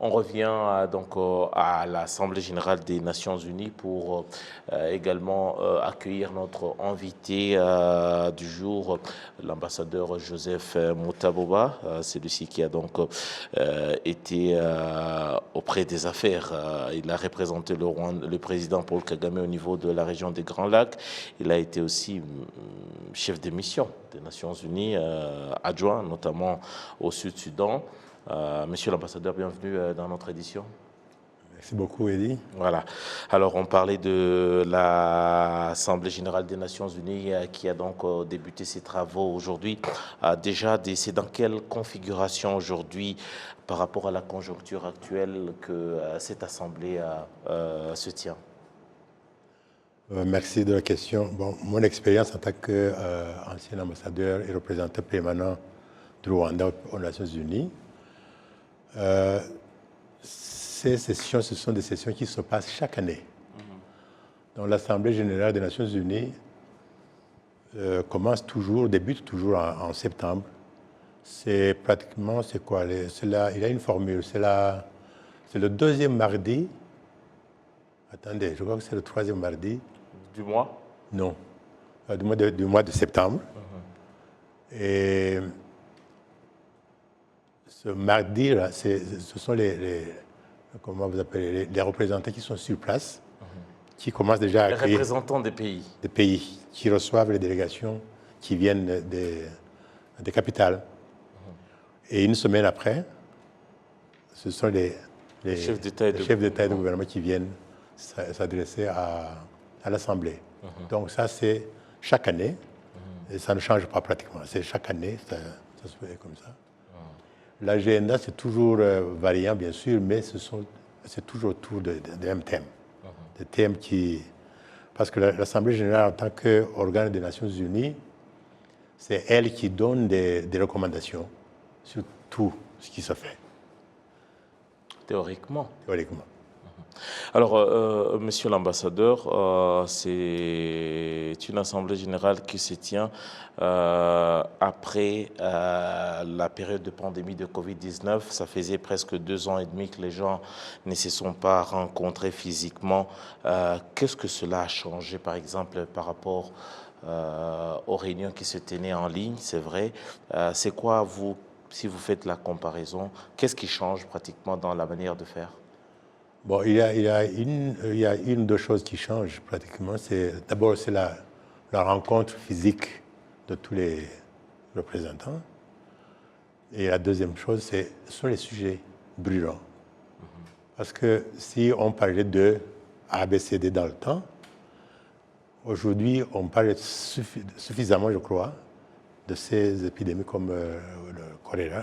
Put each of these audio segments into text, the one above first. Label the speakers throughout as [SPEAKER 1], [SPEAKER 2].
[SPEAKER 1] On revient à l'Assemblée générale des Nations Unies pour également accueillir notre invité du jour, l'ambassadeur Joseph Moutaboba. Celui-ci qui a donc été auprès des affaires. Il a représenté le président Paul Kagame au niveau de la région des Grands Lacs. Il a été aussi chef de mission des Nations Unies, adjoint notamment au Sud-Soudan. Monsieur l'ambassadeur, bienvenue dans notre édition.
[SPEAKER 2] Merci beaucoup, Eddie.
[SPEAKER 1] Voilà. Alors, on parlait de l'Assemblée générale des Nations Unies qui a donc débuté ses travaux aujourd'hui. Déjà, c'est dans quelle configuration aujourd'hui, par rapport à la conjoncture actuelle, que cette Assemblée se tient?
[SPEAKER 2] Merci de la question. Bon, mon expérience en tant qu'ancien ambassadeur et représentant permanent du Rwanda aux Nations Unies, ces sessions, ce sont des sessions qui se passent chaque année. Donc l'Assemblée générale des Nations Unies débute toujours en septembre. C'est pratiquement, c'est quoi? Il y a une formule, c'est le deuxième mardi. Attendez, je crois que c'est le troisième mardi.
[SPEAKER 1] Du mois?
[SPEAKER 2] Non, du mois de septembre. Et ce mardi-là, ce sont comment vous appelez, les représentants qui sont sur place, qui commencent déjà à accueillir...
[SPEAKER 1] Les représentants des pays.
[SPEAKER 2] Des pays, qui reçoivent les délégations qui viennent des capitales. Et une semaine après, ce sont les chefs d'État et de gouvernement qui viennent s'adresser à l'Assemblée. Donc ça, c'est chaque année, et ça ne change pas pratiquement. C'est chaque année, ça se fait comme ça. L'agenda, c'est toujours variant, bien sûr, mais c'est toujours autour des mêmes thèmes. Des thèmes parce que l'Assemblée générale, en tant qu'organe des Nations Unies, c'est elle qui donne des recommandations sur tout ce qui se fait.
[SPEAKER 1] Théoriquement.
[SPEAKER 2] Théoriquement.
[SPEAKER 1] Alors, monsieur l'ambassadeur, c'est une assemblée générale qui se tient après la période de pandémie de Covid-19. Ça faisait presque 2 ans et demi que les gens ne se sont pas rencontrés physiquement. Qu'est-ce que cela a changé, par exemple, par rapport aux réunions qui se tenaient en ligne, c'est vrai. C'est quoi, si vous faites la comparaison, qu'est-ce qui change pratiquement dans la manière de faire?
[SPEAKER 2] Bon, il y a une ou deux choses qui changent pratiquement. D'abord, c'est la rencontre physique de tous les représentants. Et la deuxième chose, ce sont les sujets brûlants. Parce que si on parlait de ABCD dans le temps, aujourd'hui, on parle suffisamment, je crois, de ces épidémies comme le choléra,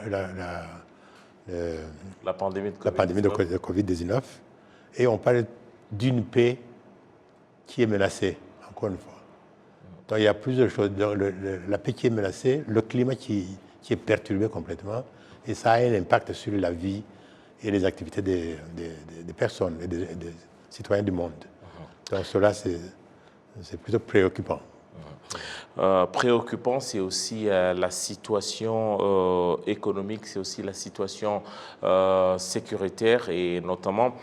[SPEAKER 1] la pandémie
[SPEAKER 2] de Covid-19. Et on parle d'une paix qui est menacée, encore une fois. Donc il y a plusieurs choses. La paix qui est menacée, le climat qui est perturbé complètement, et ça a un impact sur la vie et les activités des personnes et des citoyens du monde. Donc cela, c'est plutôt préoccupant.
[SPEAKER 1] Préoccupant, c'est aussi la situation économique, c'est aussi la situation sécuritaire et notamment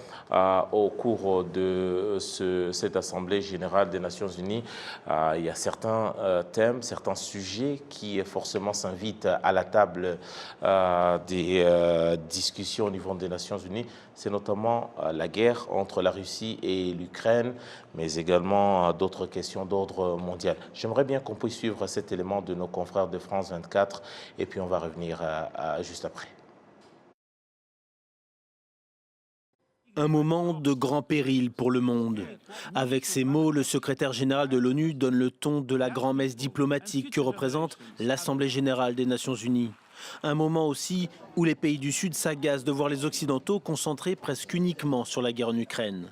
[SPEAKER 1] au cours de cette Assemblée générale des Nations Unies, il y a certains thèmes, certains sujets qui forcément s'invitent à la table des discussions au niveau des Nations Unies. C'est notamment la guerre entre la Russie et l'Ukraine, mais également d'autres questions d'ordre mondial. J'aimerais bien qu'on puisse suivre cet élément de nos confrères de France 24 et puis on va revenir juste après.
[SPEAKER 3] Un moment de grand péril pour le monde. Avec ces mots, le secrétaire général de l'ONU donne le ton de la grand-messe diplomatique que représente l'Assemblée générale des Nations Unies. Un moment aussi où les pays du Sud s'agacent de voir les Occidentaux concentrés presque uniquement sur la guerre en Ukraine.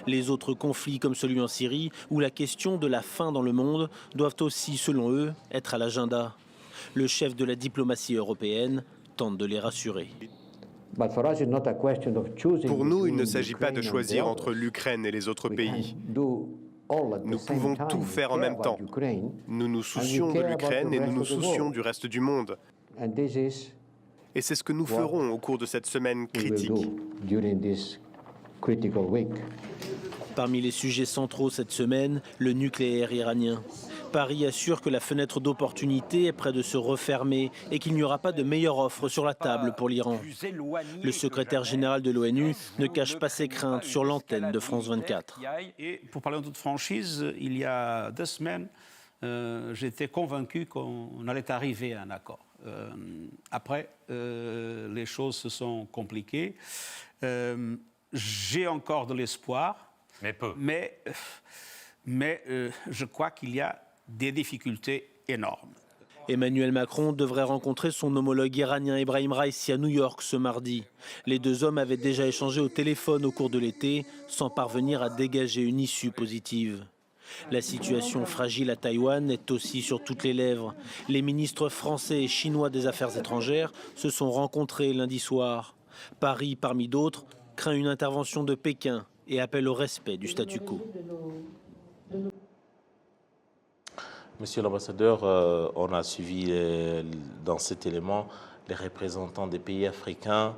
[SPEAKER 3] Les autres conflits comme celui en Syrie ou la question de la faim dans le monde doivent aussi, selon eux, être à l'agenda. Le chef de la diplomatie européenne tente de les rassurer.
[SPEAKER 4] Pour nous, il ne s'agit pas de choisir entre l'Ukraine et les autres pays. Nous pouvons tout faire en même temps. Nous nous soucions de l'Ukraine et nous nous soucions du reste du monde. Et c'est ce que nous ferons au cours de cette semaine critique.
[SPEAKER 3] Parmi les sujets centraux cette semaine, le nucléaire iranien. Paris assure que la fenêtre d'opportunité est près de se refermer et qu'il n'y aura pas de meilleure offre sur la table pour l'Iran. Le secrétaire général de l'ONU ne cache pas ses craintes sur l'antenne de France 24.
[SPEAKER 5] Et pour parler en toute franchise, il y a 2 semaines, j'étais convaincu qu'on allait arriver à un accord. Après, les choses se sont compliquées. J'ai encore de l'espoir,
[SPEAKER 6] mais peu.
[SPEAKER 5] Mais je crois qu'il y a des difficultés énormes.
[SPEAKER 3] Emmanuel Macron devrait rencontrer son homologue iranien Ebrahim Raisi à New York ce mardi. Les 2 hommes avaient déjà échangé au téléphone au cours de l'été, sans parvenir à dégager une issue positive. La situation fragile à Taïwan est aussi sur toutes les lèvres. Les ministres français et chinois des Affaires étrangères se sont rencontrés lundi soir. Paris, parmi d'autres, craint une intervention de Pékin et appelle au respect du statu quo.
[SPEAKER 1] Monsieur l'ambassadeur, on a suivi dans cet élément les représentants des pays africains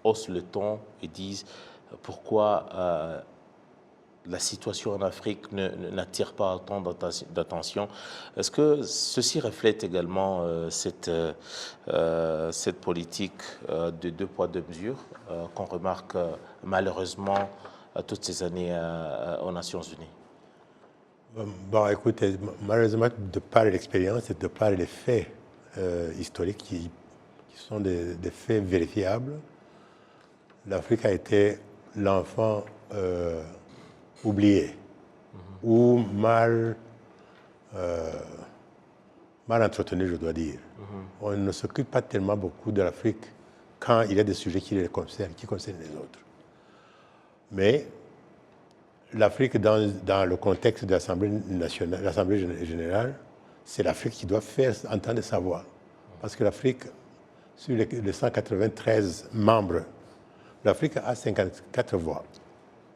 [SPEAKER 1] haussent le ton et disent pourquoi la situation en Afrique n'attire pas autant d'attention. Est-ce que ceci reflète également cette politique de 2 poids 2 mesures qu'on remarque malheureusement toutes ces années aux Nations Unies?
[SPEAKER 2] Bon, écoutez, malheureusement, de par l'expérience et de par les faits historiques qui sont des faits vérifiables, l'Afrique a été l'enfant oublié ou mal entretenu, je dois dire. On ne s'occupe pas tellement beaucoup de l'Afrique quand il y a des sujets qui concernent les autres. Mais l'Afrique, dans le contexte de l'Assemblée nationale, l'Assemblée générale, c'est l'Afrique qui doit faire entendre sa voix. Parce que l'Afrique, sur les 193 membres, l'Afrique a 54 voix.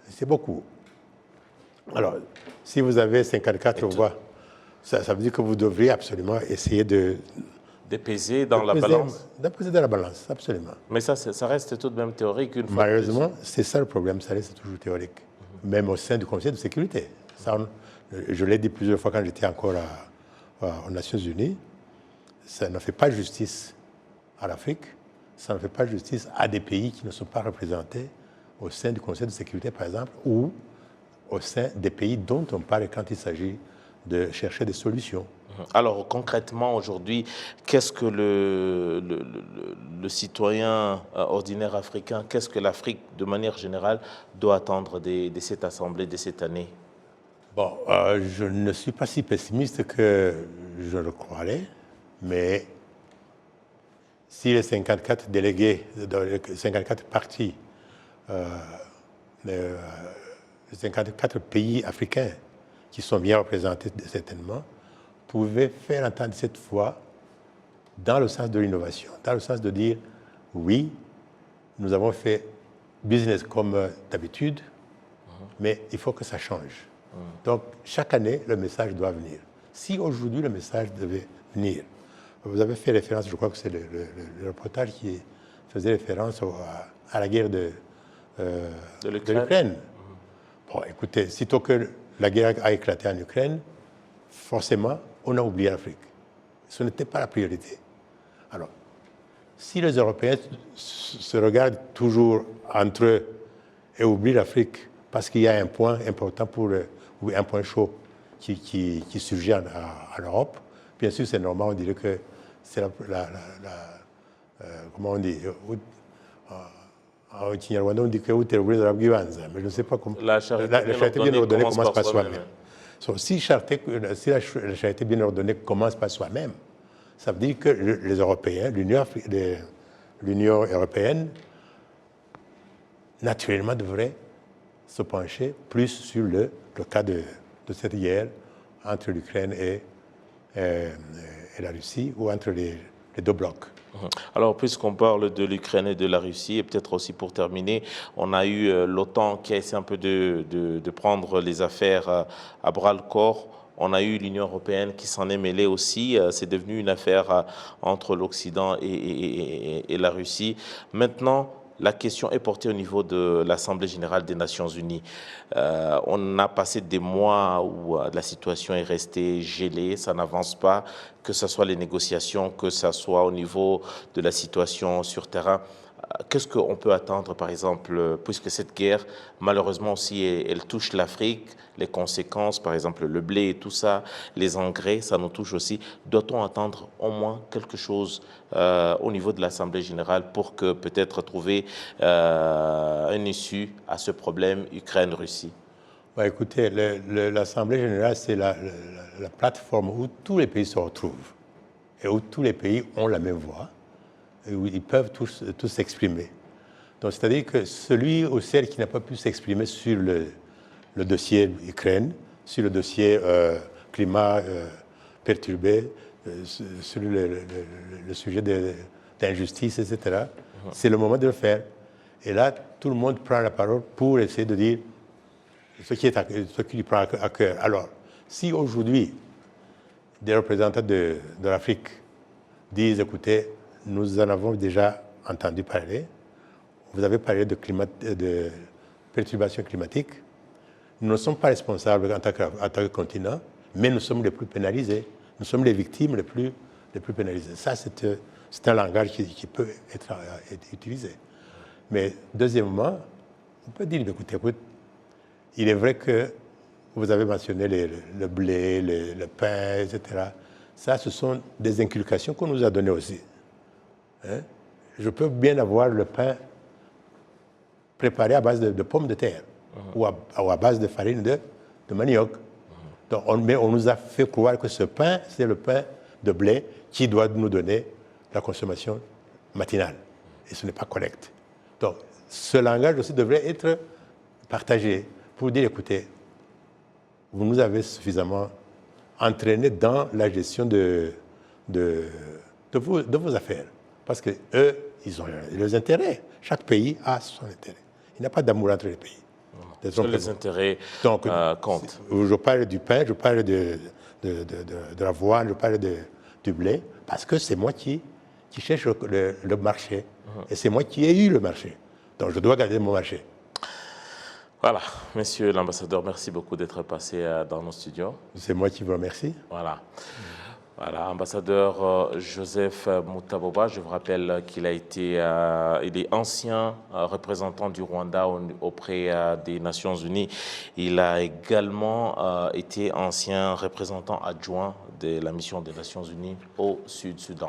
[SPEAKER 2] C'est beaucoup. Alors, si vous avez 54 voix, ça veut dire que vous devriez absolument essayer de
[SPEAKER 1] peser dans la balance.
[SPEAKER 2] De peser dans la balance, absolument.
[SPEAKER 1] Mais ça reste tout de même théorique.
[SPEAKER 2] Malheureusement, c'est ça le problème, ça reste toujours théorique. Même au sein du Conseil de sécurité. Ça, je l'ai dit plusieurs fois quand j'étais encore aux Nations Unies, ça ne fait pas justice à l'Afrique, ça ne fait pas justice à des pays qui ne sont pas représentés au sein du Conseil de sécurité, par exemple, ou au sein des pays dont on parle quand il s'agit de chercher des solutions.
[SPEAKER 1] Alors concrètement aujourd'hui, qu'est-ce que le citoyen ordinaire africain, qu'est-ce que l'Afrique de manière générale doit attendre de cette assemblée de cette année?
[SPEAKER 2] Bon, je ne suis pas si pessimiste que je le croirais, mais si les 54 délégués, les 54 partis, les 54 pays africains qui sont bien représentés certainement, pouvaient faire entendre cette fois dans le sens de l'innovation, dans le sens de dire oui, nous avons fait business comme d'habitude, mais il faut que ça change. Donc chaque année, le message doit venir. Si aujourd'hui le message devait venir, vous avez fait référence, je crois que c'est le reportage qui faisait référence à la guerre de l'Ukraine. Bon, écoutez, sitôt que la guerre a éclaté en Ukraine, forcément, on a oublié l'Afrique. Ce n'était pas la priorité. Alors, si les Européens se regardent toujours entre eux et oublient l'Afrique parce qu'il y a un point important ou un point chaud qui surgit en Europe, bien sûr, c'est normal, on dirait que c'est comment on dit en Kinyarwanda, on dit que mais je ne sais pas comment. La charité bien ordonnée commence par soi-même. Si la charité bien ordonnée commence par soi-même, ça veut dire que les Européens, l'Union européenne, naturellement devrait se pencher plus sur le cas de cette guerre entre l'Ukraine et la Russie, ou entre les 2 blocs.
[SPEAKER 1] Alors, puisqu'on parle de l'Ukraine et de la Russie, et peut-être aussi pour terminer, on a eu l'OTAN qui a essayé un peu de prendre les affaires à bras-le-corps On a eu l'Union européenne qui s'en est mêlée aussi. C'est devenu une affaire entre l'Occident et la Russie. Maintenant, la question est portée au niveau de l'Assemblée générale des Nations unies. On a passé des mois où la situation est restée gelée, ça n'avance pas, que ce soit les négociations, que ce soit au niveau de la situation sur terrain. Qu'est-ce qu'on peut attendre, par exemple, puisque cette guerre, malheureusement aussi, elle touche l'Afrique, les conséquences, par exemple, le blé et tout ça, les engrais, ça nous touche aussi. Doit-on attendre au moins quelque chose au niveau de l'Assemblée générale pour que peut-être trouver une issue à ce problème Ukraine-Russie?
[SPEAKER 2] Ouais, écoutez, l'Assemblée générale, c'est la plateforme où tous les pays se retrouvent et où tous les pays ont la même voix, et où ils peuvent tous s'exprimer. Donc, c'est-à-dire que celui ou celle qui n'a pas pu s'exprimer sur le dossier Ukraine, sur le dossier climat perturbé, sur le sujet d'injustice, etc., c'est le moment de le faire. Et là, tout le monde prend la parole pour essayer de dire ce qui lui prend à cœur. Alors, si aujourd'hui, des représentants de l'Afrique disent, écoutez, nous en avons déjà entendu parler, vous avez parlé de perturbations climatiques, nous ne sommes pas responsables en tant que continent, mais nous sommes les plus pénalisés, nous sommes les victimes les plus pénalisées. Ça, c'est un langage qui peut être utilisé. Mais deuxièmement, on peut dire, écoutez, il est vrai que vous avez mentionné le blé, le pain, etc. Ça, ce sont des inculcations qu'on nous a données aussi. Hein? Je peux bien avoir le pain préparé à base de pommes de terre ou à base de farine de manioc. Donc, mais on nous a fait croire que ce pain, c'est le pain de blé qui doit nous donner la consommation matinale. Et ce n'est pas correct. Donc, ce langage aussi devrait être partagé pour dire, écoutez, vous nous avez suffisamment entraînés dans la gestion de vos affaires. Parce qu'eux, ils ont leurs intérêts. Chaque pays a son intérêt. Il n'y a pas d'amour entre les pays.
[SPEAKER 1] Seuls les intérêts comptent.
[SPEAKER 2] Je parle du pain, je parle de l'avoine, je parle du blé, parce que c'est moi qui cherche le marché. Et c'est moi qui ai eu le marché. Donc je dois garder mon marché.
[SPEAKER 1] Voilà, monsieur l'ambassadeur, merci beaucoup d'être passé dans nos studios.
[SPEAKER 2] C'est moi qui vous remercie.
[SPEAKER 1] Voilà. Voilà, ambassadeur Joseph Mutaboba, je vous rappelle qu'il il est ancien représentant du Rwanda auprès des Nations Unies. Il a également été ancien représentant adjoint de la mission des Nations Unies au Sud-Soudan.